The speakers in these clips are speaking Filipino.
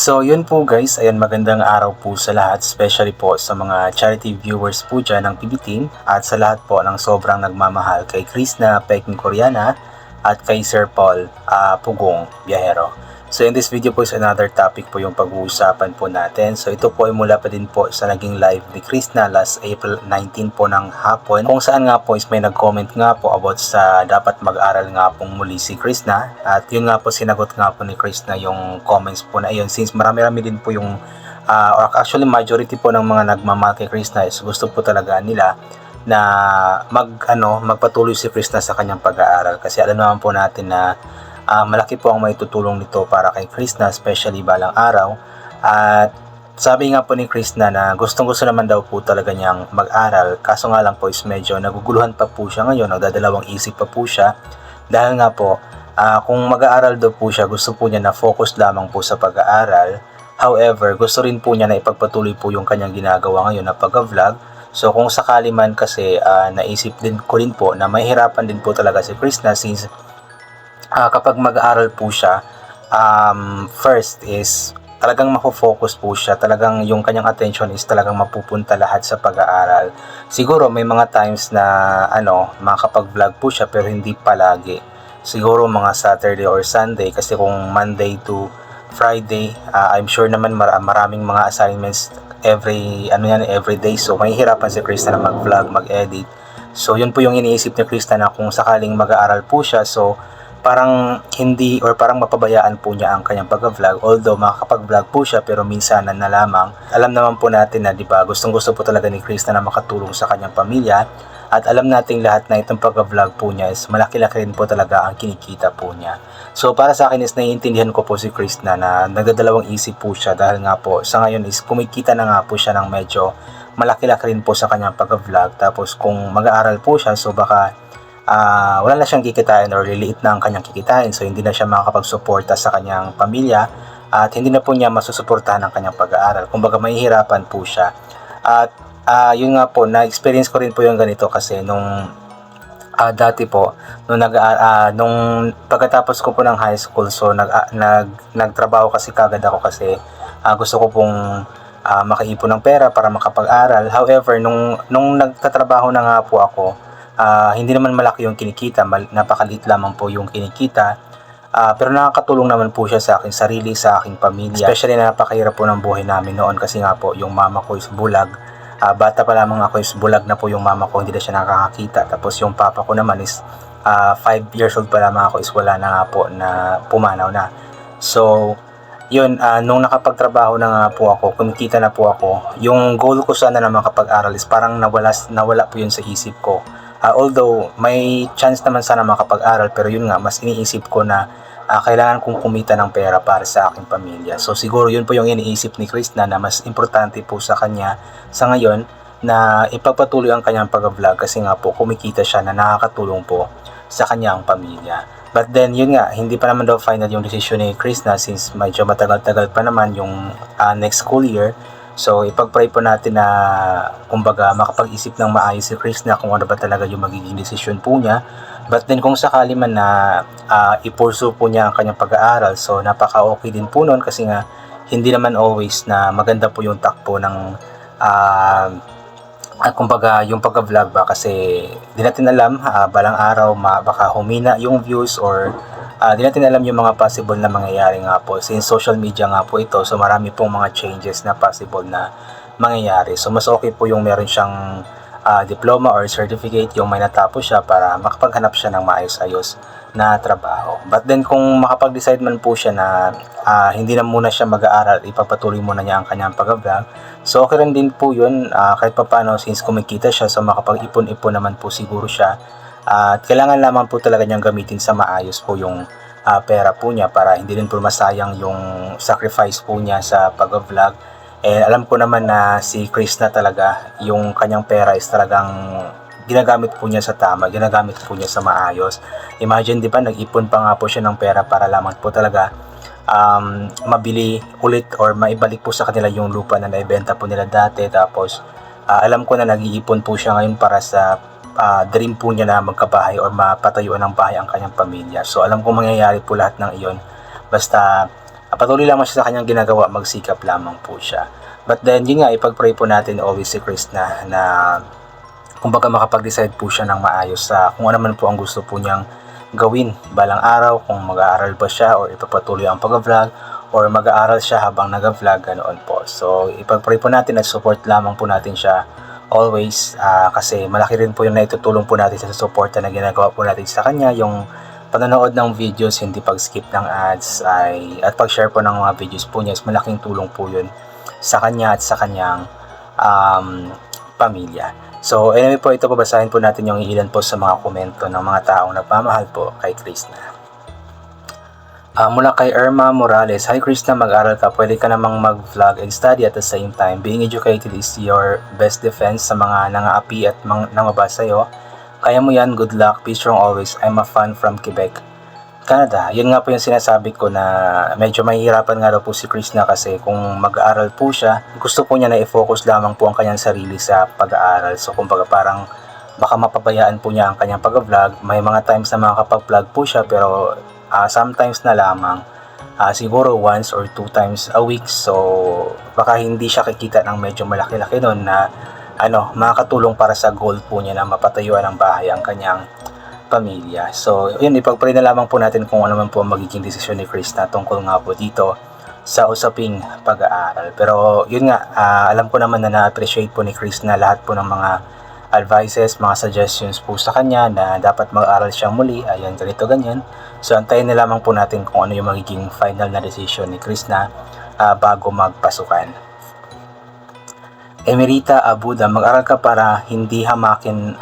So yun po guys, ayan magandang araw po sa lahat, especially po sa mga charity viewers po dyan ng PB Team at sa lahat po ng sobrang nagmamahal kay Krishna Peking Koreana at kay Sir Paul Pugong Biyahero. So in this video po is another topic po yung pag-uusapan po natin. So ito po ay mula pa din po sa naging live ni Krishna last April 19 po ng hapon, kung saan nga po is may nag-comment nga po about sa dapat mag-aral nga pong muli si Krishna. At yun nga po, sinagot nga po ni Krishna yung comments po na iyon, since marami-rami din po yung or actually majority po ng mga nagmamahal kay Krishna is gusto po talaga nila na magpatuloy si Krishna sa kanyang pag-aaral, kasi alam naman po natin na malaki po ang maitutulong nito para kay Krishna, especially balang araw. At sabi nga po ni Krishna na gustong-gusto naman daw po talaga niyang mag-aral, kaso nga lang po is medyo naguguluhan pa po siya ngayon, nagdadalawang isip pa po siya, dahil nga po kung mag-aaral daw po siya, gusto po niya na focus lamang po sa pag-aaral. However, gusto rin po niya na ipagpatuloy po yung kanyang ginagawa ngayon na pag-vlog. So kung sakali man kasi naisip din ko rin po na mahirapan din po talaga si Krishna, since kapag mag-aaral po siya, first is talagang mafo-focus po siya, talagang yung kanyang attention is talagang mapupunta lahat sa pag-aaral. Siguro may mga times na makakapag-vlog po siya, pero hindi palagi. Siguro mga Saturday or Sunday, kasi kung Monday to Friday, I'm sure naman maraming mga assignments every day, so mahihirapan si Krista na mag-vlog, mag-edit. So yun po yung iniisip ni Krista, na kung sakaling mag-aaral po siya, so parang hindi or parang mapabayaan po niya ang kanyang pag-vlog, although makakapag-vlog po siya pero minsanan na lamang. Alam naman po natin na, di ba, gustong-gusto po talaga ni Krista na makatulong sa kanyang pamilya, at alam nating lahat na itong pag-vlog po niya is malaki-laki rin po talaga ang kinikita po niya. So para sa akin is naiintindihan ko po si Krista na nagdadalawang isip po siya, dahil nga po sa ngayon is kumikita na nga po siya ng medyo malaki-laki rin po sa kanyang pag-vlog. Tapos kung mag-aaral po siya, so baka wala na siyang kikitain or liliit na ang kanyang kikitain, so hindi na siya makakapagsuporta sa kanyang pamilya, at hindi na po niya masusuportahan ang kanyang pag-aaral. Kumbaga mahihirapan po siya. At yun nga po, na-experience ko rin po yung ganito, kasi nung dati po, nung pagkatapos ko po ng high school, so nagtrabaho kasi kagad ako, kasi gusto ko pong makaipon ng pera para makapag-aral. However, nung nagtatrabaho na nga po ako, hindi naman malaki yung kinikita, napakaliit lamang po yung kinikita, pero nakakatulong naman po siya sa aking sarili, sa aking pamilya, especially na napakahirap po ng buhay namin noon, kasi nga po yung mama ko is bulag. Bata pa lamang ako is bulag na po yung mama ko, hindi na siya nakakakita. Tapos yung papa ko naman is 5 years old pa lamang ako is wala na nga po, na pumanaw na. So yun, nung nakapagtrabaho na nga po ako, kumikita na po ako, yung goal ko sana na makapag-aral is parang nawala po yun sa isip ko. Although may chance naman sana makapag-aral, pero yun nga, mas iniisip ko na kailangan kong kumita ng pera para sa aking pamilya. So siguro yun po yung iniisip ni Krishna, na mas importante po sa kanya sa ngayon na ipagpatuloy ang kanyang pag-vlog, kasi nga po kumikita siya na nakakatulong po sa kanyang pamilya. But then yun nga, hindi pa naman daw final yung decision ni Krishna, since medyo matagal-tagal pa naman yung next school year. So ipag-pray po natin na kumbaga makapag-isip ng maayos si Krishna kung ano ba talaga yung magiging decision po niya. But then kung sakali man na i-pursue po niya ang kanyang pag-aaral, so napaka-okay din po nun, kasi nga hindi naman always na maganda po yung takbo ng kumbaga yung pag-vlog ba, kasi di natin alam, balang araw baka humina yung views, or di natin alam yung mga possible na mangyayari nga po, since social media nga po ito, so marami pong mga changes na possible na mangyayari. So mas okay po yung meron siyang diploma or certificate, yung may natapos siya, para makapaghanap siya ng maayos-ayos na trabaho. But then kung makapag-decide man po siya na hindi na muna siya mag-aaral, ipapatuloy muna niya ang kanyang pag-vlog, so okay rin din po yun, kahit pa paano, since kumikita siya, so makapag-ipon-ipon naman po siguro siya. At kailangan lamang po talaga niyang gamitin sa maayos po yung pera po niya, para hindi rin po masayang yung sacrifice po niya sa pag-vlog. And alam ko naman na si Krishna talaga, yung kanyang pera is talagang ginagamit po niya sa tama, ginagamit po niya sa maayos. Imagine, di ba, nag-ipon pa nga po siya ng pera para lamang po talaga mabili ulit or maibalik po sa kanila yung lupa na naibenta po nila dati. Tapos alam ko na nag-iipon po siya ngayon para sa dream po niya na magkabahay or mapatayuan ng bahay ang kanyang pamilya. So alam ko mangyayari po lahat ng iyon, basta patuloy lamang siya sa kanyang ginagawa, magsikap lamang po siya. But then, yun nga, ipag-pray po natin always si Krishna na kumbaga makapag-decide po siya ng maayos sa kung ano man po ang gusto po niyang gawin balang araw, kung mag-aaral ba siya or ipapatuloy ang pag-vlog or mag-aaral siya habang nag-vlog, ganoon po. So, ipag-pray po natin at support lamang po natin siya always, kasi malaki rin po yung naitutulong po natin sa support na ginagawa po natin sa kanya, yung panonood ng videos, hindi pag-skip ng ads at pag-share po ng mga videos po niya is malaking tulong po yun sa kanya at sa kanyang pamilya. So anyway po, ito babasahin po natin yung ilan po sa mga komento ng mga taong nagmamahal po kay Krishna. Mula kay Irma Morales, "Hi Krishna, mag-aral ka, pwede ka namang mag-vlog and study at the same time. Being educated is your best defense sa mga nangaapi at nangaba sa'yo. Kaya mo yan, good luck, be strong always. I'm a fan from Quebec, Canada." Yun nga po yung sinasabi ko na medyo mahihirapan nga daw po si Krishna kasi kung mag-aaral po siya, gusto po niya na i-focus lamang po ang kanyang sarili sa pag-aaral. So kumbaga parang baka mapabayaan po niya ang kanyang pag-vlog. May mga times na makakapag-vlog po siya pero sometimes na lamang, siguro once or 2 times a week. So baka hindi siya kikita ng medyo malaki-laki nun na makakatulong para sa goal po niya na mapatayuan ng bahay ang kanyang pamilya. So yun, ipag-pray na lamang po natin kung ano man po ang magiging desisyon ni Krishna tungkol nga po dito sa usaping pag-aaral. Pero yun nga, alam ko naman na na-appreciate po ni Krishna lahat po ng mga advices, mga suggestions po sa kanya na dapat mag-aral siya muli, ayan, ganito, ganyan. So antayin na lamang po natin kung ano yung magiging final na decision ni Krishna bago magpasukan. Emerita Abuda, "Mag-aral ka para hindi hamakin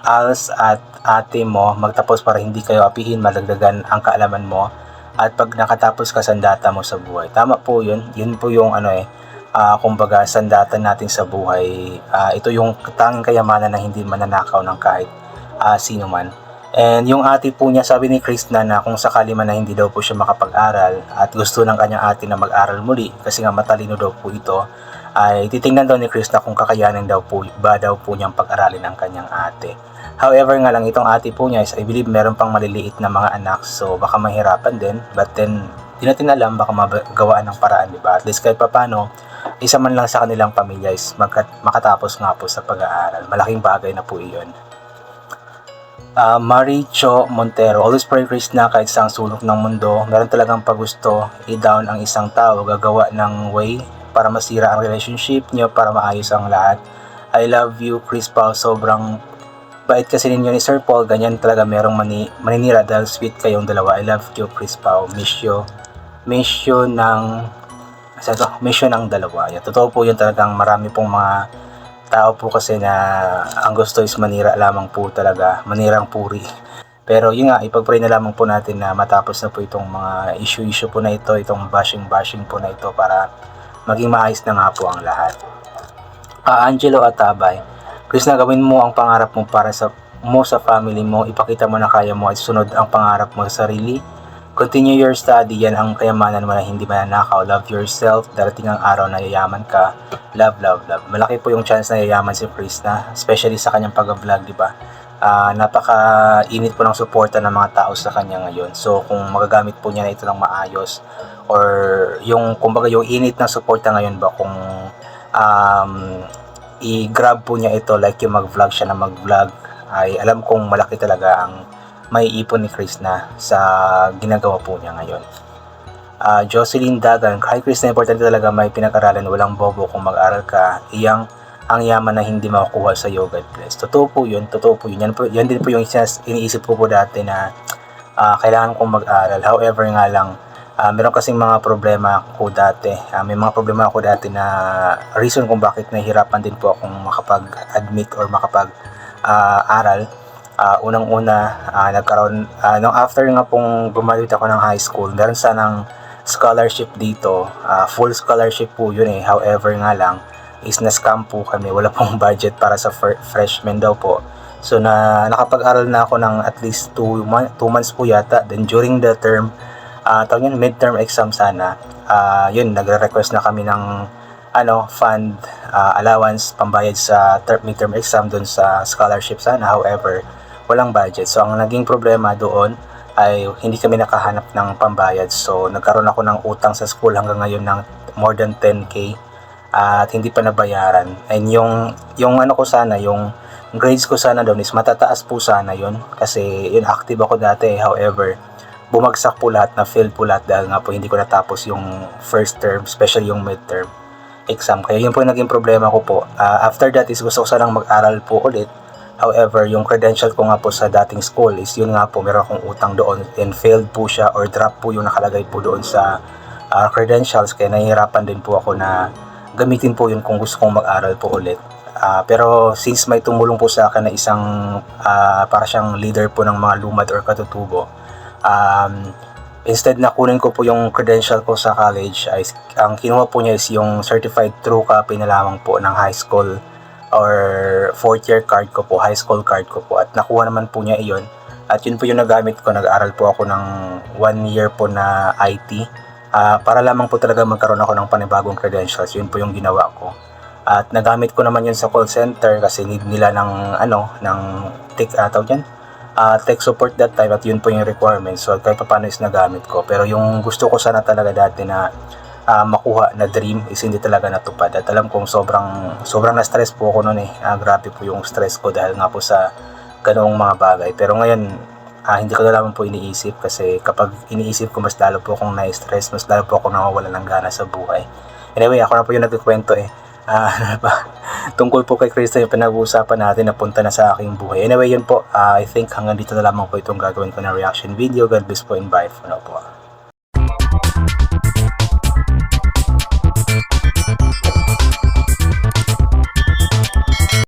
als at ate mo, magtapos para hindi kayo apihin, madagdagan ang kaalaman mo, at pag nakatapos ka, sandata mo sa buhay." Tama po yun. Yun po yung kumbaga sandata natin sa buhay. Ito yung tanging kayamanan na hindi mananakaw ng kahit sino man. And yung ate po niya, sabi ni Krishna na kung sakali man na hindi daw po siya makapag-aral at gusto ng kanyang ate na mag-aral muli kasi nga matalino daw po ito, ay titingnan daw ni Krishna kung kakayanin daw po niyang pag-aralin ang kanyang ate. However nga lang, itong ate po niya is I believe meron pang maliliit na mga anak, so baka mahirapan din, but then di natin alam, baka magawaan ng paraan, diba? At least kahit papano, isa man lang sa kanilang pamilya is makatapos nga po sa pag-aaral. Malaking bagay na po iyon. Maricho Montero, "Always pray Krishna, kahit sa sulok ng mundo, meron talagang pagusto i-down ang isang tao, gagawa ng way para masira ang relationship niyo, para maayos ang lahat. I love you, Chris Pao, sobrang bait kasi ninyo ni Sir Paul, ganyan talaga, merong maninira dahil sweet kayong dalawa. I love you, Chris Pao, miss you ng dalawa." Yan, totoo po yun, talagang marami pong mga tao po kasi na ang gusto is manira lamang po talaga, manirang puri. Pero yun nga, ipag-pray na lamang po natin na matapos na po itong mga issue po na ito, itong bashing po na ito, para maging maayos na nga po ang lahat. Angelo Atabay, "Krishna, gawin mo ang pangarap mo para sa family mo, ipakita mo na kaya mo at sunod ang pangarap mo sa sarili. Continue your study, yan ang kayamanan mo na hindi mananakaw. Love yourself, darating ang araw na yayaman ka. Love, love, love." Malaki po yung chance na yayaman si Krishna, especially sa kanyang pag-vlog, di ba? Napaka-init po ng suporta ng mga tao sa kanya ngayon. So kung magagamit po niya na ito ng maayos, or yung kumbaga yung init ng suporta ngayon ba, kung i-grab po niya ito, like yung mag-vlog siya na mag-vlog, ay alam kong malaki talaga ang may ipon ni Krishna sa ginagawa po niya ngayon. Jocelyn Dagan, "Hi Krishna, importante talaga may pinag-aralan, walang bobo kung mag-aral ka, iyang ang yaman na hindi makukuha sa iyo, God bless." Totoo po yun. Yan din po yung iniisip ko po dati na kailangan kong mag-aral. However nga lang, meron kasing mga problema ko dati. May mga problema ako dati na reason kung bakit nahihirapan din po akong makapag-admit or makapag-aral. Unang-una, nagkaroon, after nga pong graduate ako ng high school, meron sanang scholarship dito. Full scholarship po yun eh. However nga lang, is na-scam po kami. Wala pong budget para sa freshman daw po. So nakapag-aral na ako ng at least 2 months po yata. Then during the term, midterm exam sana, yun, nagre-request na kami ng fund, allowance, pambayad sa midterm exam doon sa scholarship sana. However, walang budget. So ang naging problema doon ay hindi kami nakahanap ng pambayad. So nagkaroon ako ng utang sa school hanggang ngayon ng more than 10k at hindi pa nabayaran. And yung ano ko sana, yung grades ko sana doon is matataas po sana yun kasi yun, active ako dati. However, bumagsak po lahat, na fail po lahat dahil nga po hindi ko natapos yung first term, especially yung midterm exam. Kaya yun po yung naging problema ko po. After that is gusto ko sanang mag-aral po ulit. However, yung credential ko nga po sa dating school is yun nga po, meron akong utang doon and failed po siya or drop po yung nakalagay po doon sa credentials. Kaya nahihirapan din po ako na gamitin po yun kung gusto kong mag-aral po ulit. Pero since may tumulong po sa akin na isang para siyang leader po ng mga lumad or katutubo, instead na kunin ko po yung credential ko sa college, ay ang kinuha po niya is yung certified true copy na lamang po ng high school or 4th year card ko po, high school card ko po, at nakuha naman po niya iyon. At yun po yung nagamit ko. Nag-aral po ako ng 1 year po na IT para lamang po talaga magkaroon ako ng panibagong credentials. Yun po yung ginawa ko. At nagamit ko naman yun sa call center kasi need nila ng tech support that time, at yun po yung requirement. So kahit pa paano is nagamit ko. Pero yung gusto ko sana talaga dati na makuha na dream is hindi talaga natupad. At alam kong sobrang na-stress po ako noon eh. Grabe po yung stress ko dahil nga po sa ganoong mga bagay. Pero ngayon, hindi ko na lamang po iniisip kasi kapag iniisip ko, mas lalo po akong na-stress, mas lalo po akong nawawala ng gana sa buhay. Anyway, ako na po yung nagkikwento eh. Tungkol po kay Krista yung pinag-uusapan natin na punta na sa aking buhay. Anyway, yun po. I think hanggang dito na lamang po itong gagawin ko na reaction video. God bless po and bye for now po.